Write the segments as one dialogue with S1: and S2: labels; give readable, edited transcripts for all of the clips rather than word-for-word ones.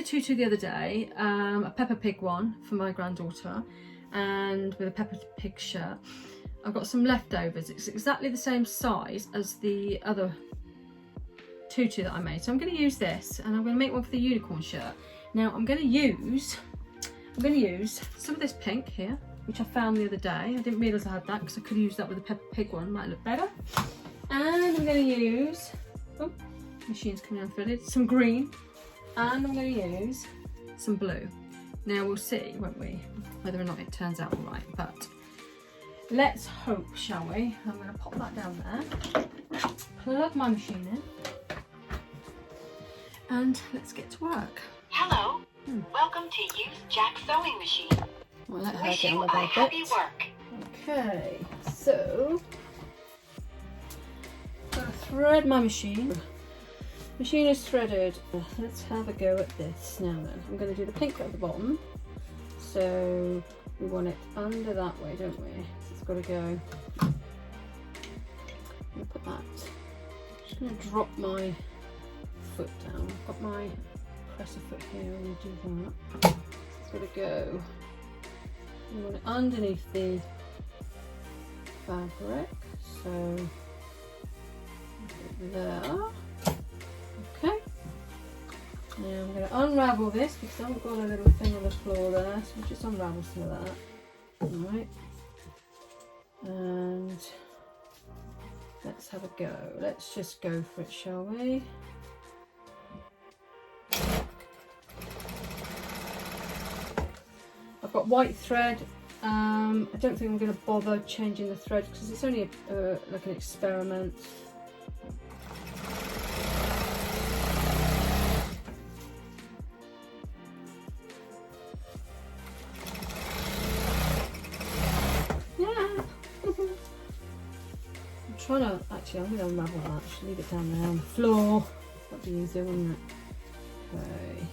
S1: tutu the other day, a Peppa Pig one for my granddaughter, and with a Peppa Pig shirt. I've got some leftovers. It's exactly the same size as the other tutu that I made. So I'm going to use this, and I'm going to make one for the unicorn shirt. Now I'm going to use some of this pink here, which I found the other day. I didn't realise I had that because I could have used that with the Peppa Pig one. Might look better. And I'm going to use, oh, machine's coming unthreaded, some green, and I'm going to use some blue. Now we'll see, won't we, whether or not it turns out all right, but let's hope, shall we? I'm going to pop that down there, plug my machine in, and let's get to work.
S2: Hello, welcome to Use Jack Sewing Machine.
S1: I'll let her
S2: Wish
S1: get on
S2: you
S1: with
S2: a
S1: her
S2: happy
S1: bit.
S2: work.
S1: Okay, so I'm going to thread my machine. Machine is threaded. Let's have a go at this now then. I'm going to do the pink at the bottom. So we want it under that way, don't we? So it's got to go. I'm going to put that. I'm just going to drop my foot down. I've got my presser foot here. I'm going to do that. So it's got to go. We want it underneath the fabric. So there. Okay. Now I'm going to unravel this because I've got a little thing on the floor there, so we'll just unravel some of that. Alright. And let's have a go. Let's just go for it, shall we? I've got white thread. I don't think I'm going to bother changing the thread because it's only like an experiment. I'm going to unravel that. Just leave it down there on the floor. That'd be easier, wouldn't it? Okay.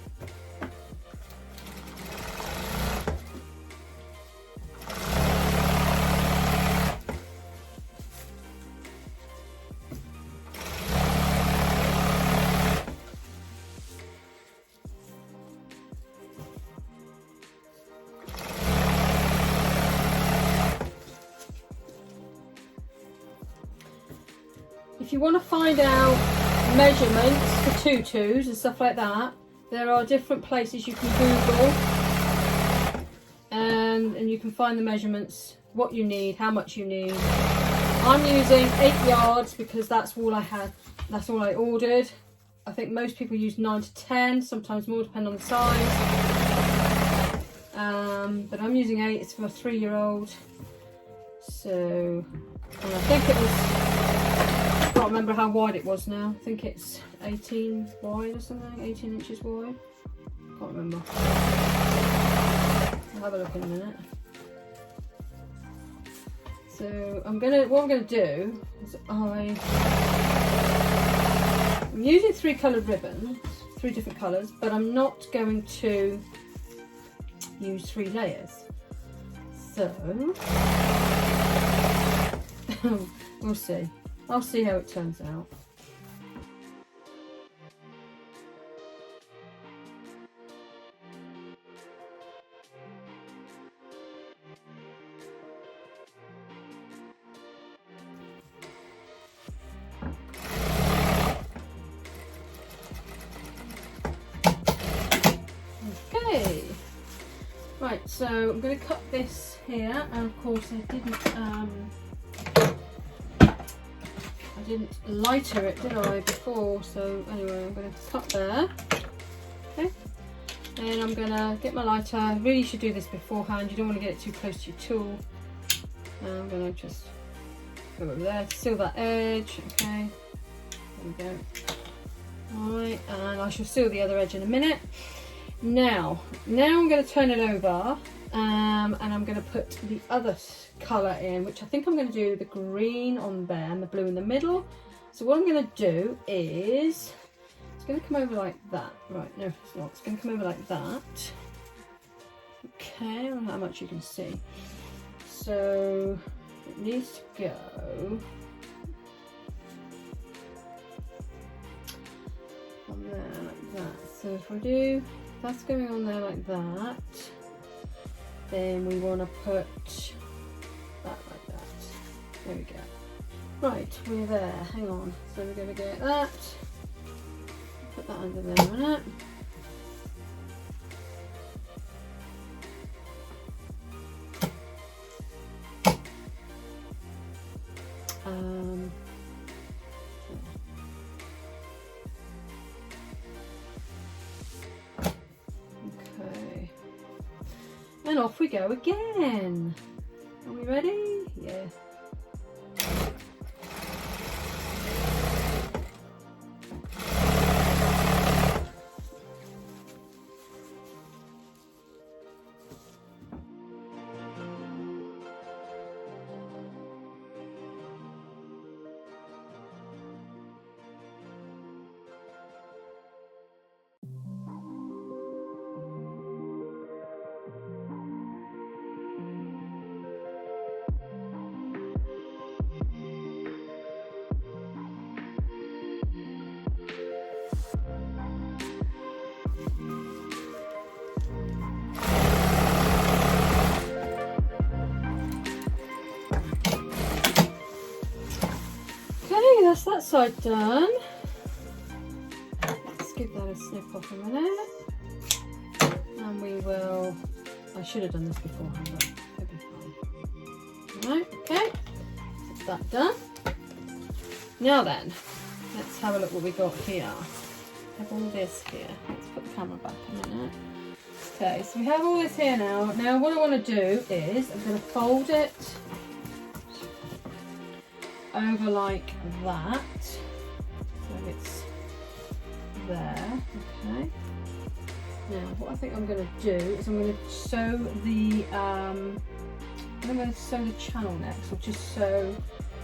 S1: If you want to find out measurements for tutus and stuff like that, there are different places you can Google and you can find the measurements, what you need, how much you need. I'm using 8 yards because that's all I had, that's all I ordered. I think most people use 9 to 10, sometimes more depending on the size. But I'm using 8, it's for a 3-year-old. So, and I think it was, I can't remember how wide it was now. I think it's 18 wide or something, 18 inches wide. Can't remember. I'll have a look in a minute. So what I'm gonna do is I'm using 3 coloured ribbons, 3 different colours, but I'm not going to use 3 layers. So we'll see. I'll see how it turns out. Okay. Right, so I'm going to cut this here, and of course I didn't lighter it, did I, before? So anyway, I'm going to cut there. Okay, and I'm going to get my lighter. I really should do this beforehand. You don't want to get it too close to your tool. And I'm going to just go over there, seal that edge. Okay, there we go. Alright, and I shall seal the other edge in a minute. Now I'm going to turn it over, and I'm going to put the other colour in, which I think I'm going to do the green on there and the blue in the middle. So what I'm going to do is, it's going to come over like that. Right, no it's not, it's going to come over like that. Okay, I don't know how much you can see. So it needs to go on there like that. So if I do that's going on there like that, then we want to put that like that. There we go. Right, we're there. Hang on. So we're going to get that. Put that under there a minute. Okay. And off we go again. Are we ready? Yeah. Okay, that's that side done. Let's give that a snip off a minute. And we will, I should have done this beforehand, but it'll be fine. Alright, okay, that's that done. Now then, let's have a look what we got here. Have all this here. Let's put the camera back a minute. Okay, so we have all this here now. Now what I want to do is I'm going to fold it over like that, so it's there. Okay. Now what I think I'm going to do is I'm going to sew the channel next, or just sew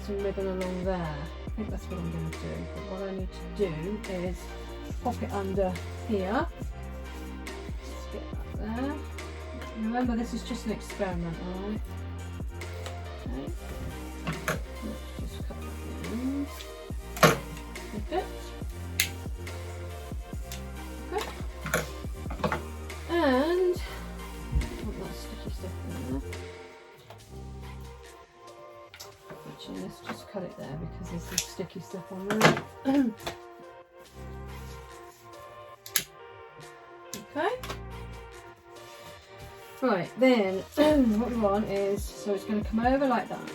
S1: some ribbon along there. I think that's what I'm going to do. But what I need to do is pop it under here. Just get that there. Remember, this is just an experiment, alright? Okay. Let's just cut that in. Like it. Okay. And put that sticky stuff in there. Actually, let's just cut it there because there's some sticky stuff on there. Okay. Right, then what we want is, so it's going to come over like that.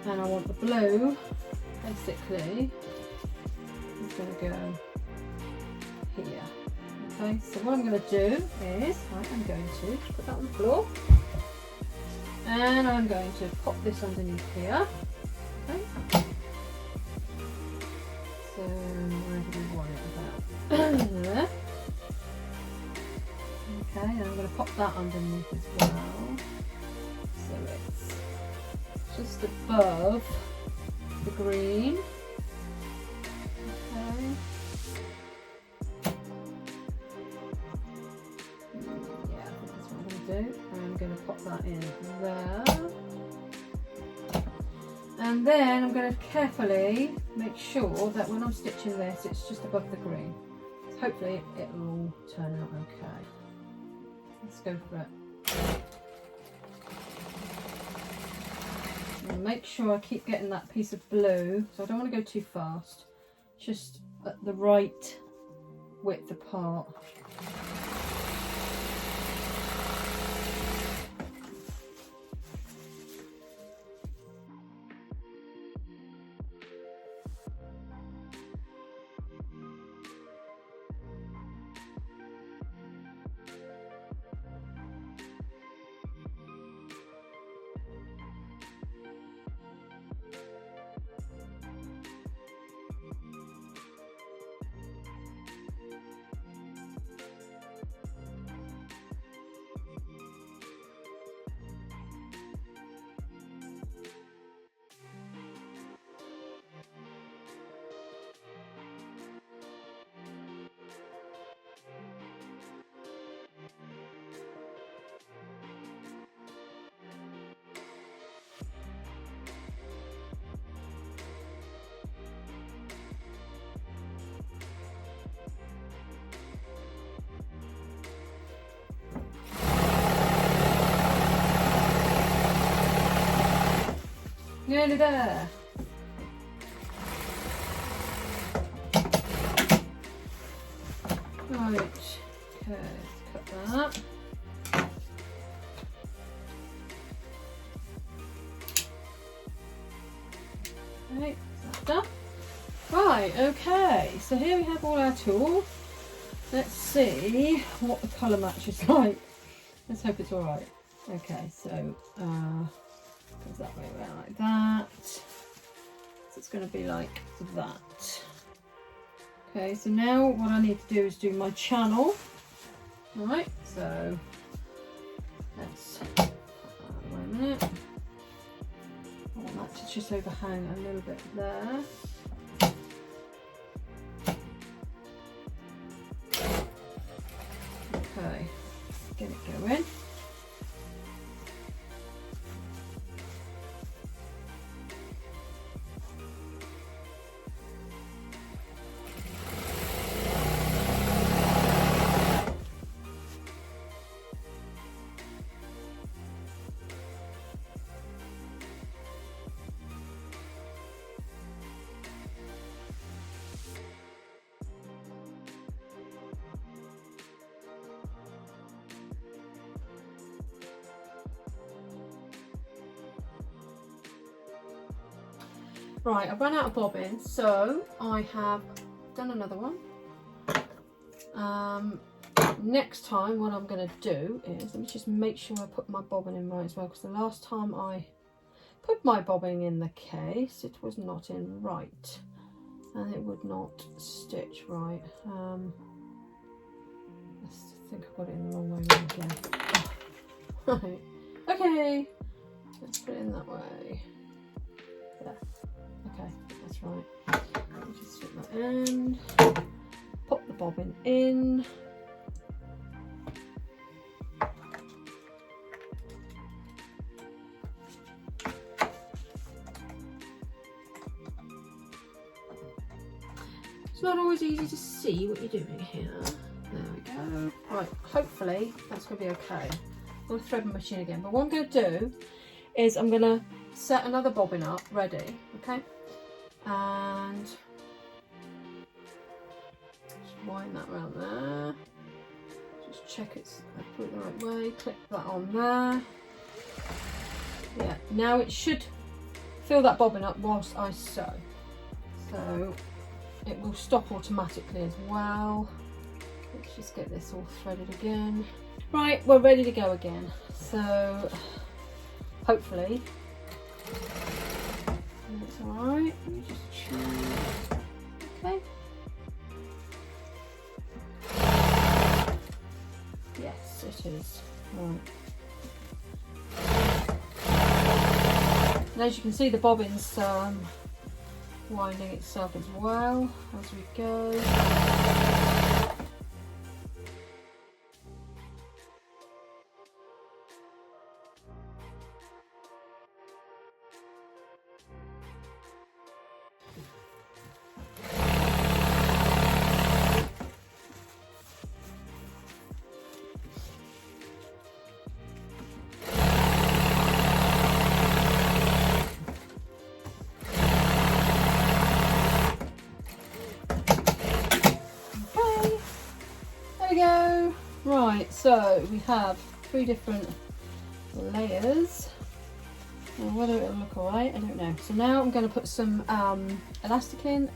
S1: And I want the blue, basically, is going to go here. Okay, so what I'm going to do is, I'm going to put that on the floor. And I'm going to pop this underneath here. Okay. So where do we want it? About there. Okay, and I'm going to pop that underneath as well. So it's just above the green. Okay. Yeah, I think that's what I'm going to do. I'm going to pop that in there. And then I'm going to carefully make sure that when I'm stitching this, it's just above the green. So hopefully it'll all turn out okay. Let's go for it. And make sure I keep getting that piece of blue, so I don't want to go too fast. Just at the right width apart. Nearly there. Right, okay, cut that. Okay, that's done. Right, okay, so here we have all our tools. Let's see what the colour match is like. Let's hope it's alright. Okay, so goes that way around like that. So it's going to be like that. Okay, so now what I need to do is do my channel. Alright, so let's wait a minute. I want that to just overhang a little bit there. Okay, get it going. Right, I've run out of bobbins, so I have done another one. Next time what I'm going to do is, let me just make sure I put my bobbin in right as well, because the last time I put my bobbin in the case it was not in right and it would not stitch right. I think I've got it in the wrong way around again. Right, okay, let's put it in that way. There. Okay, that's right. Let me just stick that end, pop the bobbin in. It's not always easy to see what you're doing here. There we go. Right, hopefully that's going to be okay. I'm going to thread my machine again, but what I'm going to do is I'm going to set another bobbin up ready, okay? And just wind that around there. Just check it's, I put it the right way, clip that on there. Yeah, now it should fill that bobbin up whilst I sew. So it will stop automatically as well. Let's just get this all threaded again. Right, we're ready to go again. So hopefully it's alright. Let me just check. Okay. Yes, it is. Right. And as you can see, the bobbin's winding itself as well as we go. Go. Right, so we have 3 different layers. Now, whether it'll look alright, I don't know. So now I'm going to put some elastic in.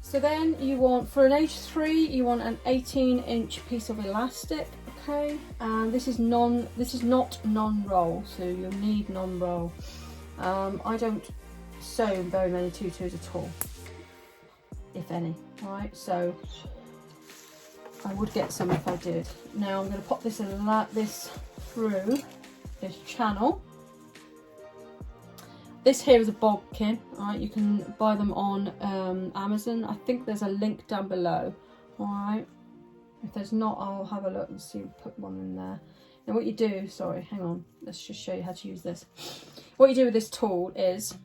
S1: So then you want, for an age 3, you want an 18-inch piece of elastic, okay? And this is not non-roll, so you'll need non-roll. I don't sew very many tutus at all, if any. Alright, so I would get some if I did. Now I'm going to pop this through this channel. This here is a bodkin. Alright, you can buy them on Amazon. I think there's a link down below. Alright, if there's not, I'll have a look and see, put one in there. Now what you do, sorry, hang on, let's just show you how to use this. What you do with this tool is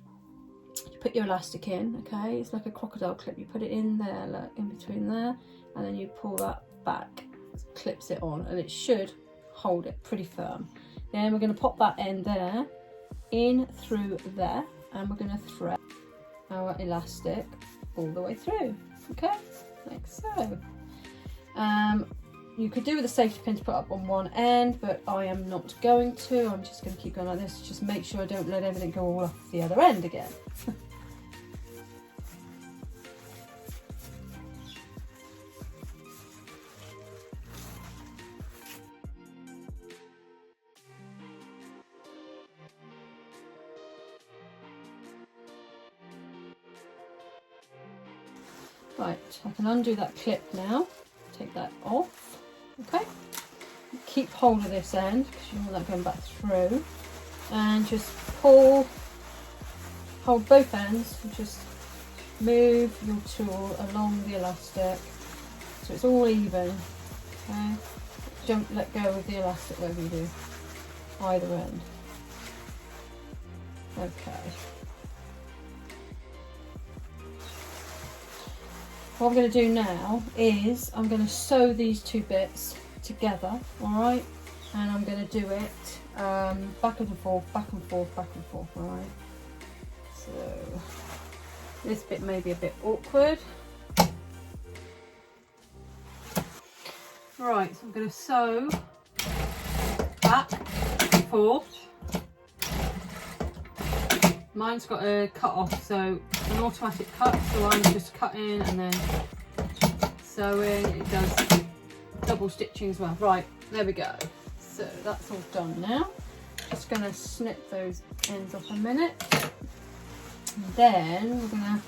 S1: you put your elastic in, okay? It's like a crocodile clip. You put it in there, look, in between there, and then you pull that back, clips it on, and it should hold it pretty firm. Then we're going to pop that end there in through there, and we're going to thread our elastic all the way through, okay, like so. You could do with a safety pin to put up on one end, but I am not going to. I'm just going to keep going like this, just make sure I don't let everything go all off the other end again. Right, I can undo that clip now, take that off, okay. Keep hold of this end because you want that going back through, and just hold both ends and just move your tool along the elastic so it's all even, okay. Don't let go of the elastic wherever you do, either end, okay. What I'm going to do now is I'm going to sew these two bits together, alright, and I'm going to do it back and forth, back and forth, back and forth, alright. So this bit may be a bit awkward. Right, so I'm going to sew back and forth. Mine's got a cut off, so an automatic cut, so I'm just cutting and then sewing. It does double stitching as well. Right, there we go. So that's all done now. Just going to snip those ends off a minute. And then we're going to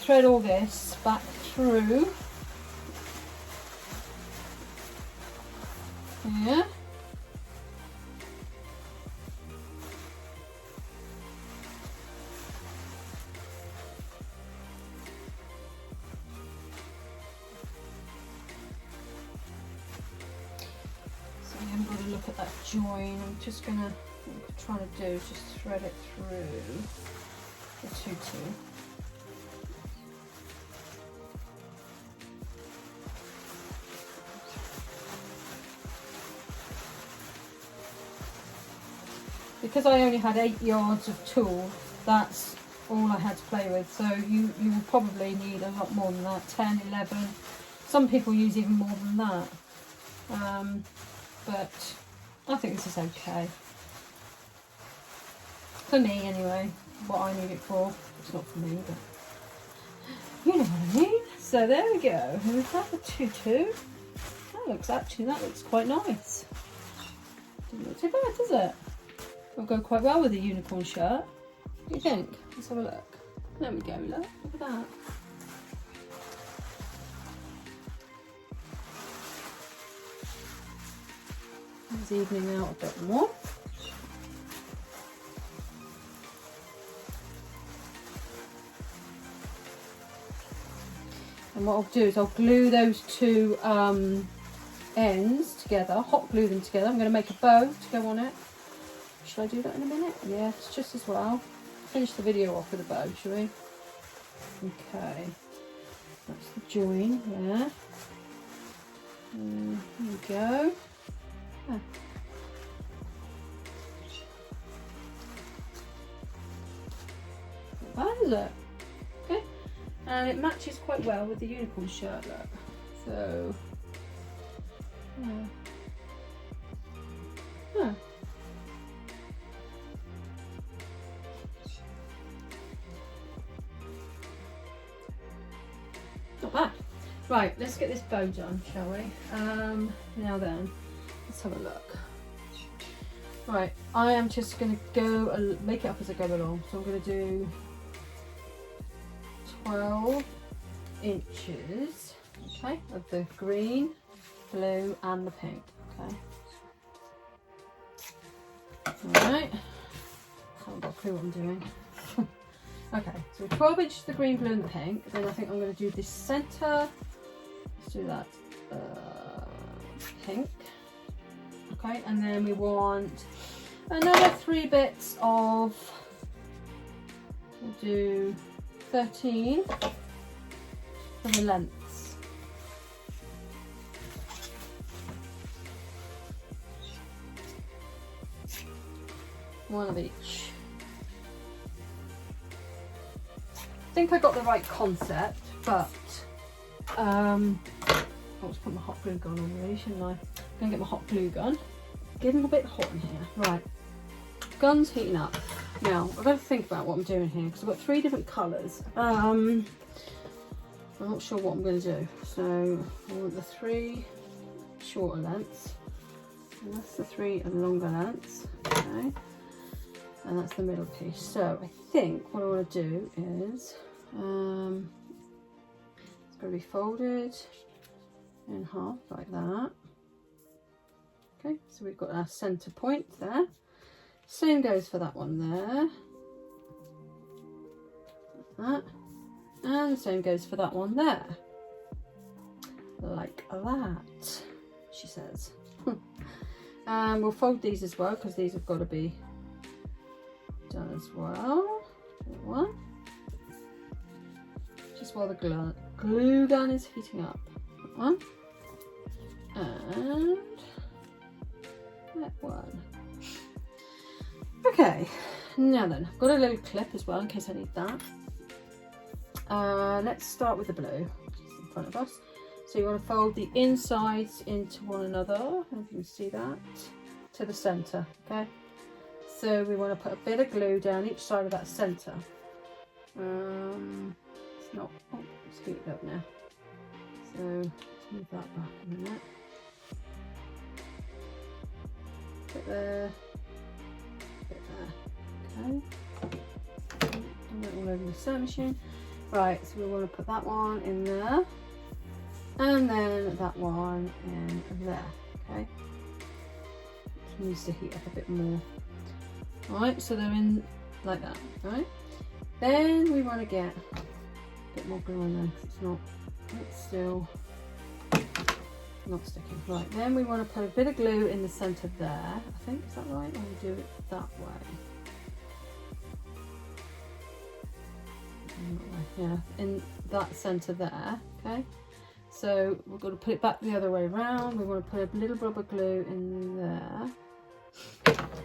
S1: thread all this back through here. Look at that join. I'm just gonna, what I'm trying to do is just thread it through the tutu. Because I only had 8 yards of tulle, that's all I had to play with. So you will probably need a lot more than that, 10, 11. Some people use even more than that. But I think this is okay. For me anyway, what I need it for. It's not for me, but you know what I mean. So there we go. We've got the tutu. That looks quite nice. Doesn't look too bad, does it? It'll go quite well with a unicorn shirt. What do you think? Let's have a look. There we go, look at that. It's evening out a bit more. And what I'll do is I'll glue those two ends together, hot glue them together. I'm going to make a bow to go on it. Shall I do that in a minute? Yes, just as well. Finish the video off with a bow, shall we? Okay. That's the join, yeah. Here we go. Ah. Not bad, is it? Okay. And it matches quite well with the unicorn shirt, look. So, yeah. Huh. Not bad. Right, let's get this bow done, shall we? Now then, let's have a look. Right, I am just going to go make it up as I go along. So I'm going to do 12 inches, okay, of the green, blue and the pink, okay. Alright, haven't got a clue what I'm doing. Okay, so 12 inches of the green, blue and the pink. Then I think I'm going to do this centre. Let's do that pink. Okay, and then we want another 3 bits of, we'll do 13 for the lengths. One of each. think I got the right concept, but I'll just put my hot glue gun on really, shouldn't I? I'm gonna get my hot glue gun. Getting a bit hot in here. Right, gun's heating up. Now I've got to think about what I'm doing here because I've got 3 different colours. I'm not sure what I'm going to do. So I want the 3 shorter lengths, and that's the 3 longer lengths. Okay, and that's the middle piece. So I think what I want to do is it's going to be folded in half like that. Okay, so we've got our centre point there. Same goes for that one there. Like that. And the same goes for that one there. Like that, she says. And we'll fold these as well because these have got to be done as well. One. Just while the glue gun is heating up. That one. And that one. Okay, now then, I've got a little clip as well in case I need that. Let's start with the blue, just in front of us. So you want to fold the insides into one another, I don't know if you can see that, to the centre, okay? So we want to put a bit of glue down each side of that centre. It's not, oh, it's heated up now. So let's move that back a minute. Bit there. Okay, and that all over the sewing machine. Right, so we want to put that one in there, and then that one in there. Okay, it needs to heat up a bit more. Right, so they're in like that. Right, then we want to get a bit more glue on there because it's still not sticking. Right, then we want to put a bit of glue in the centre there. I think, is that right? Or we do it that way? Yeah, in that centre there. Okay, so we're going to put it back the other way around. We want to put a little blob of glue in there.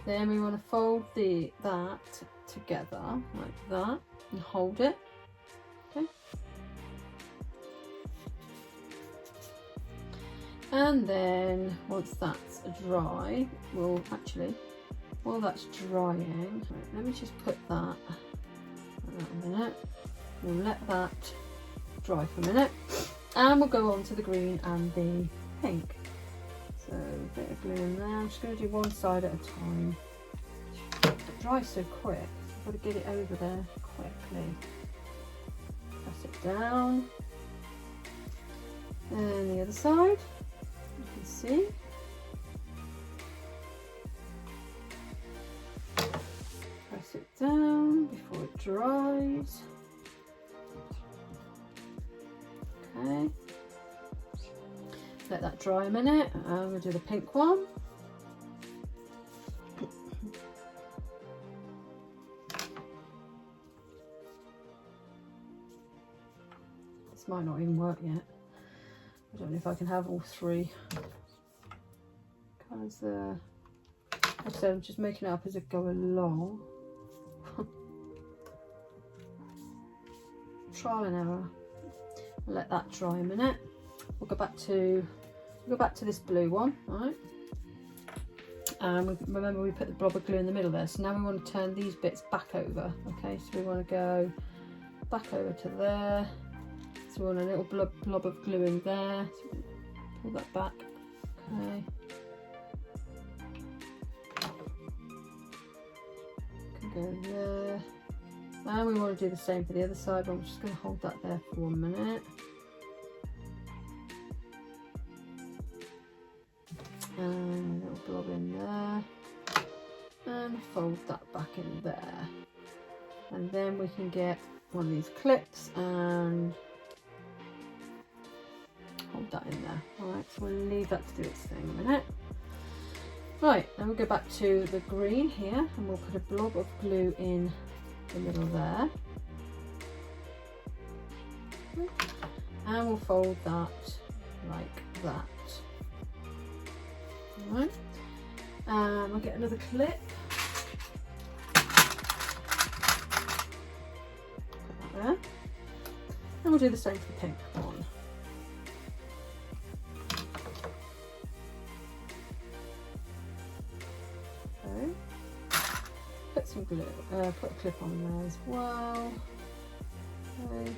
S1: Then we want to fold that together like that and hold it. Okay. And then once that's dry, well, actually, while that's drying, right, let me just put that a minute. We'll let that dry for a minute, and we'll go on to the green and the pink. So a bit of glue in there. I'm just going to do one side at a time. It dries so quick, so I've got to get it over there quickly. Press it down, and the other side. You can see. Press it down before it dries. Okay. Let that dry a minute. I'm going to do the pink one. This might not even work yet. I don't know if I can have all 3 colours there. Like I said, I'm just making it up as I go along. Trial and error. I'll let that dry a minute. We'll go back to this blue one, right? And remember we put the blob of glue in the middle there. So now we want to turn these bits back over. Okay, so we want to go back over to there. So we want a little blob of glue in there. So pull that back. Okay. Can go there. And we want to do the same for the other side, but I'm just going to hold that there for 1 minute. And a little blob in there. And fold that back in there. And then we can get one of these clips and hold that in there. Alright, so we'll leave that to do its thing a minute. Right, then we'll go back to the green here and we'll put a blob of glue in the middle there. And we'll fold that like that. Alright, and we'll get another clip. Put that there. we'll do the same for the pink one. Okay. Put some glue, put a clip on there as well. Okay.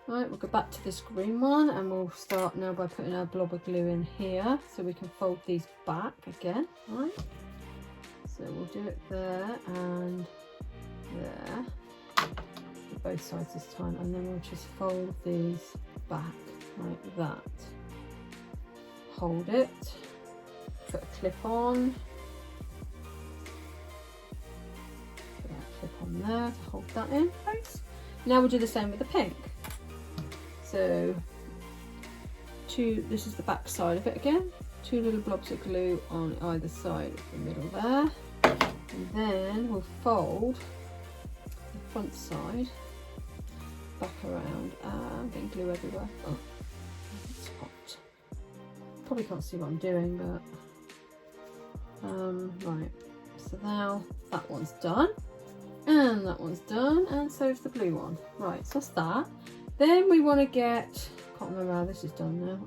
S1: Right, we'll go back to this green one and we'll start now by putting our blob of glue in here so we can fold these back again. Right, so we'll do it there and there, both sides this time, and then we'll just fold these back like that. Hold it, put a clip on, put that clip on there to hold that in place. Now we'll do the same with the pink. So this is the back side of it again, 2 little blobs of glue on either side of the middle there, and then we'll fold the front side back around. I'm getting glue everywhere. Oh, it's hot. Probably can't see what I'm doing, but right, so now that one's done and that one's done, and so is the blue one. Right, so that's that. Then we want to get, can't remember how this is done now.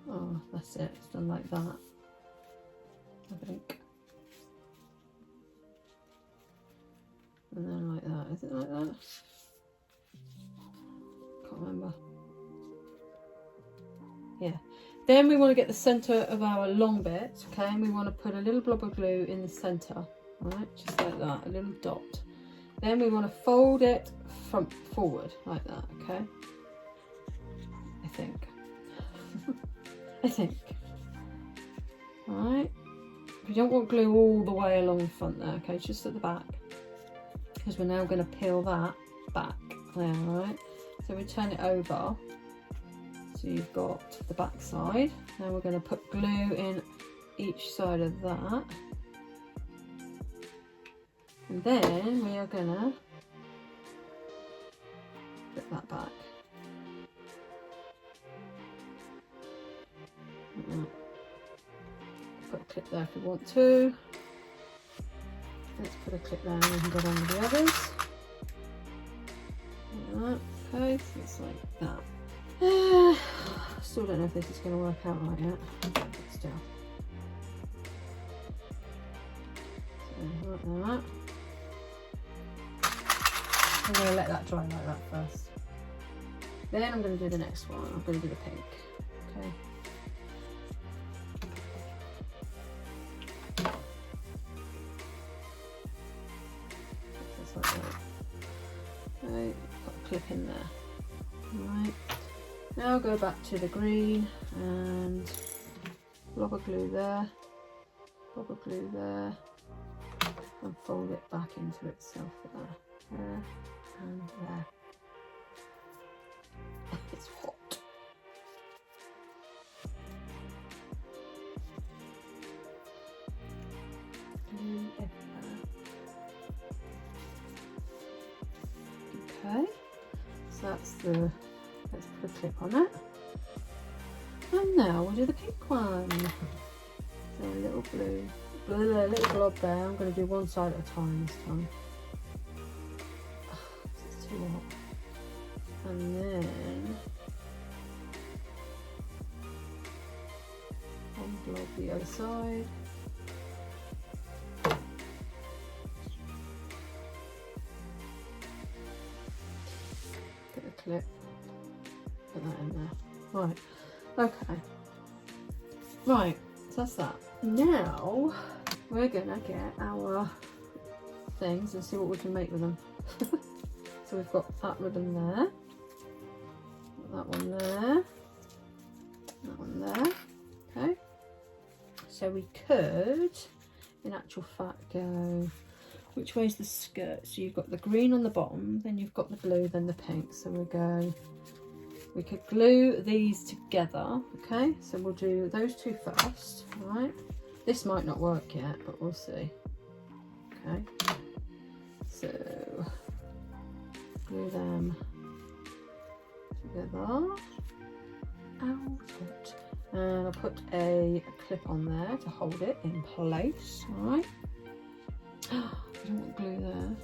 S1: Oh, that's it, it's done like that, I think. And then like that, is it like that? Can't remember. Yeah. Then we want to get the centre of our long bit, okay, and we want to put a little blob of glue in the centre, right, just like that, a little dot. Then we want to fold it front forward like that, okay? I think. I think. Alright. We don't want glue all the way along the front there, okay? Just at the back. Because we're now going to peel that back there, alright? So we turn it over. So you've got the back side. Now we're going to put glue in each side of that. And then we are gonna put that back. Put a clip there if we want to. Let's put a clip there and we can go on with the others. Like that. Okay, so it's like that. Still don't know if this is going to work out right yet. But still. So like that. I'm going to let that dry like that first. Then I'm going to do the next one. I'm going to do the pink. Okay. Just like that. Okay, put a clip in there. Alright. Now I'll go back to the green and blob of glue there. Blob of glue there. And fold it back into itself there. There and there. It's hot. Glue everywhere. Okay, so that's the, let's put a clip on it. And now we'll do the pink one. So a little blue, a little blob there. I'm going to do one side at a time this time. Too hot. And then one blob the other side. Get a clip, put that in there. Right, okay. Right, so that's that. Now we're gonna get our things and see what we can make with them. So we've got that ribbon there, that one there, that one there, okay. So we could, in actual fact, go, which way's the skirt? So you've got the green on the bottom, then you've got the blue, then the pink. So we'll go, we could glue these together, okay. So we'll do those two first, all right. This might not work yet, but we'll see, okay. So glue them together. Out. and I'll put a clip on there to hold it in place. All right. I don't want glue there.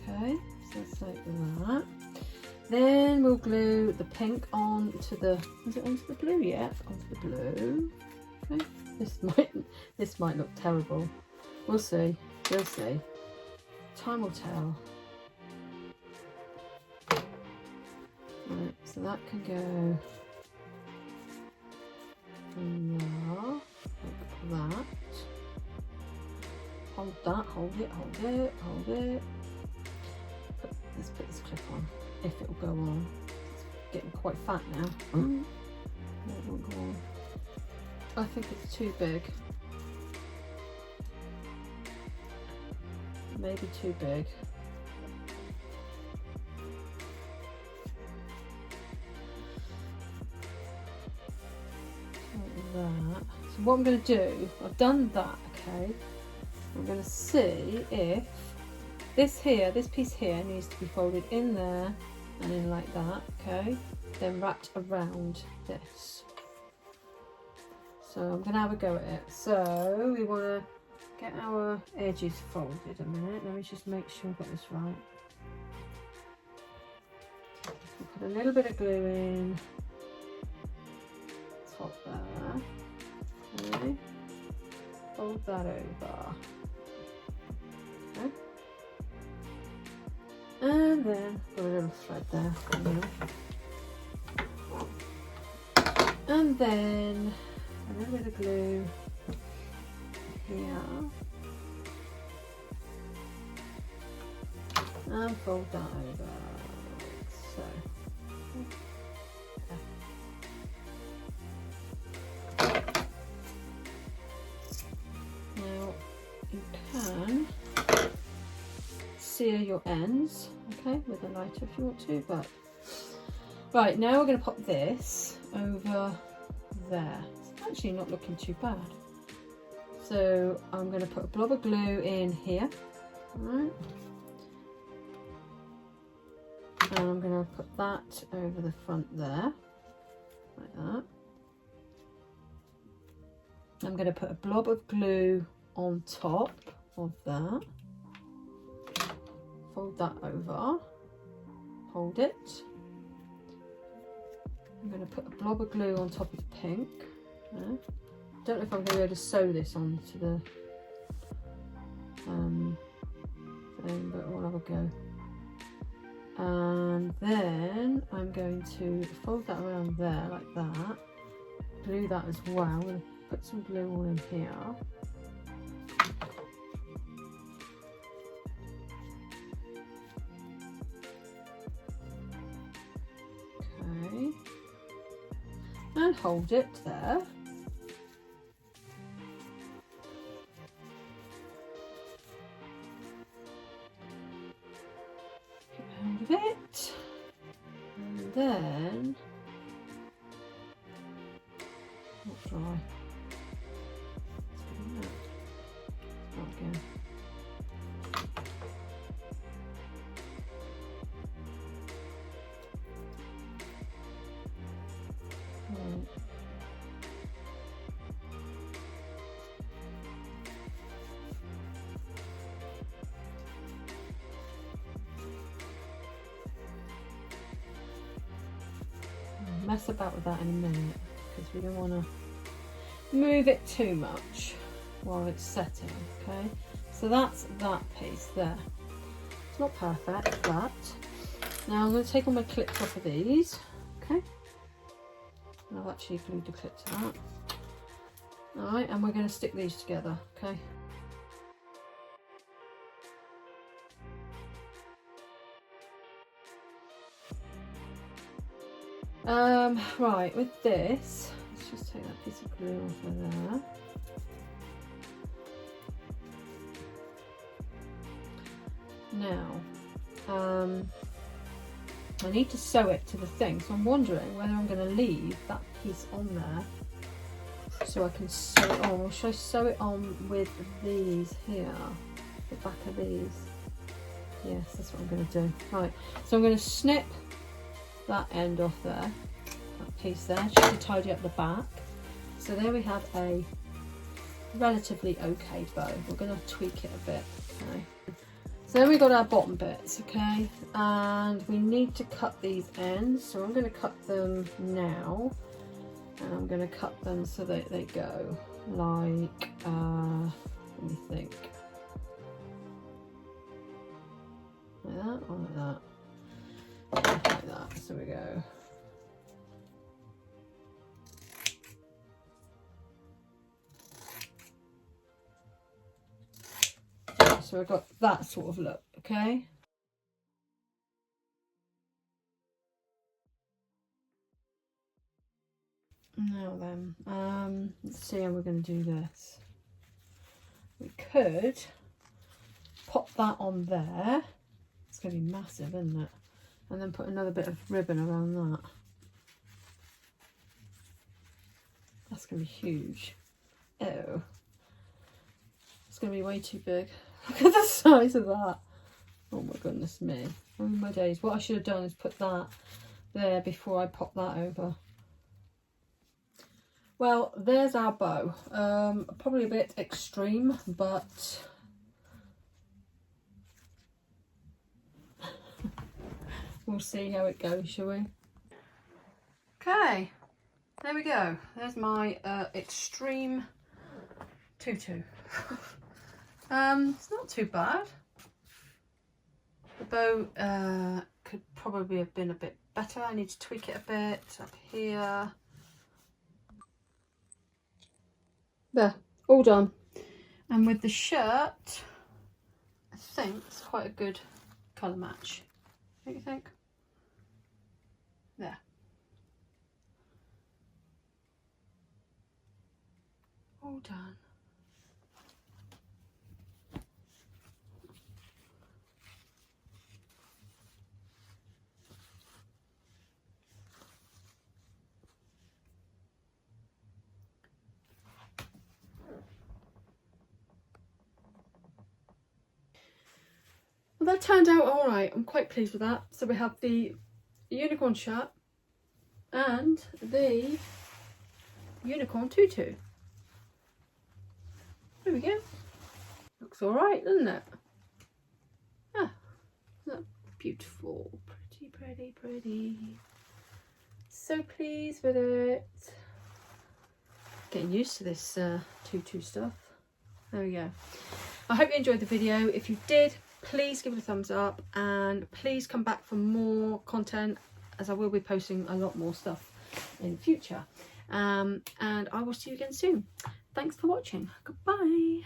S1: Okay, so let's like that. Then we'll glue the pink onto the, is it onto the blue yet? Onto the blue. Okay, this might look terrible. We'll see, we'll see. Time will tell. Right, so that can go from there, like that. Hold that, hold it, hold it, hold it. Let's put this clip on, if it will go on. It's getting quite fat now. No, it won't go on. I think it's too big. Maybe too big. Like that. So what I'm going to do, I've done that, okay. I'm going to see if this here, this piece here needs to be folded in there and in like that, okay. Then wrapped around this. So I'm going to have a go at it. So we want to get our edges folded a minute. Let me just make sure I've got this right. I'll put a little bit of glue in top there. Okay. Fold that over. Okay. And then got a little thread there. And then a little bit of glue here. And fold that over. So. Now you can sear your ends, okay, with a lighter if you want to, but right, now we're going to pop this over there. It's actually not looking too bad. So I'm going to put a blob of glue in here, alright, and I'm going to put that over the front there, like that. I'm going to put a blob of glue on top of that, fold that over, hold it. I'm going to put a blob of glue on top of the pink. Don't know if I'm going to be able to sew this onto the thing, but we'll have a go. And then I'm going to fold that around there like that, glue that as well. I'm going to put some glue all in here. Okay, and hold it there. Hold of it, and then not dry. Start again. Mess about with that in a minute because we don't want to move it too much while it's setting. Okay, so that's that piece there. It's not perfect, but now I'm going to take all my clips off of these. Okay, and I've actually glued the clip to that. All right, and we're going to stick these together. Okay. Right, with this, let's just take that piece of glue off of there. Now, I need to sew it to the thing, so I'm wondering whether I'm going to leave that piece on there so I can sew it on, or should I sew it on with these here, the back of these? Yes, that's what I'm going to do. Right, so I'm going to snip that end off there. that piece there, just to tidy up the back. So there we have a relatively okay bow. We're going to tweak it a bit. Okay. So then we got our bottom bits, okay, and we need to cut these ends. So I'm going to cut them now, and I'm going to cut them so that they go like, let me think, like that, or like that, like that. So we go. So I've got that sort of look, okay? Now then, let's see how we're going to do this. We could pop that on there. It's going to be massive, isn't it? And then put another bit of ribbon around that. That's going to be huge. Oh. It's going to be way too big. Look at the size of that. Oh my goodness me. Oh my days. What I should have done is put that there before I pop that over. Well, there's our bow. Probably a bit extreme, but we'll see how it goes, shall we? Okay, there we go. There's my extreme tutu. It's not too bad. The bow could probably have been a bit better. I need to tweak it a bit up here. There, all done. And with the shirt, I think it's quite a good colour match. Don't you think? There. All done. Well, that turned out all right. I'm quite pleased with that. So we have the unicorn shirt and the unicorn tutu. There we go. Looks all right, doesn't it? Ah, isn't that beautiful? Pretty, pretty, pretty. So pleased with it. Getting used to this tutu stuff. There we go. I hope you enjoyed the video. If you did, please give it a thumbs up and please come back for more content, as I will be posting a lot more stuff in the future. And I will see you again soon. Thanks for watching. Goodbye.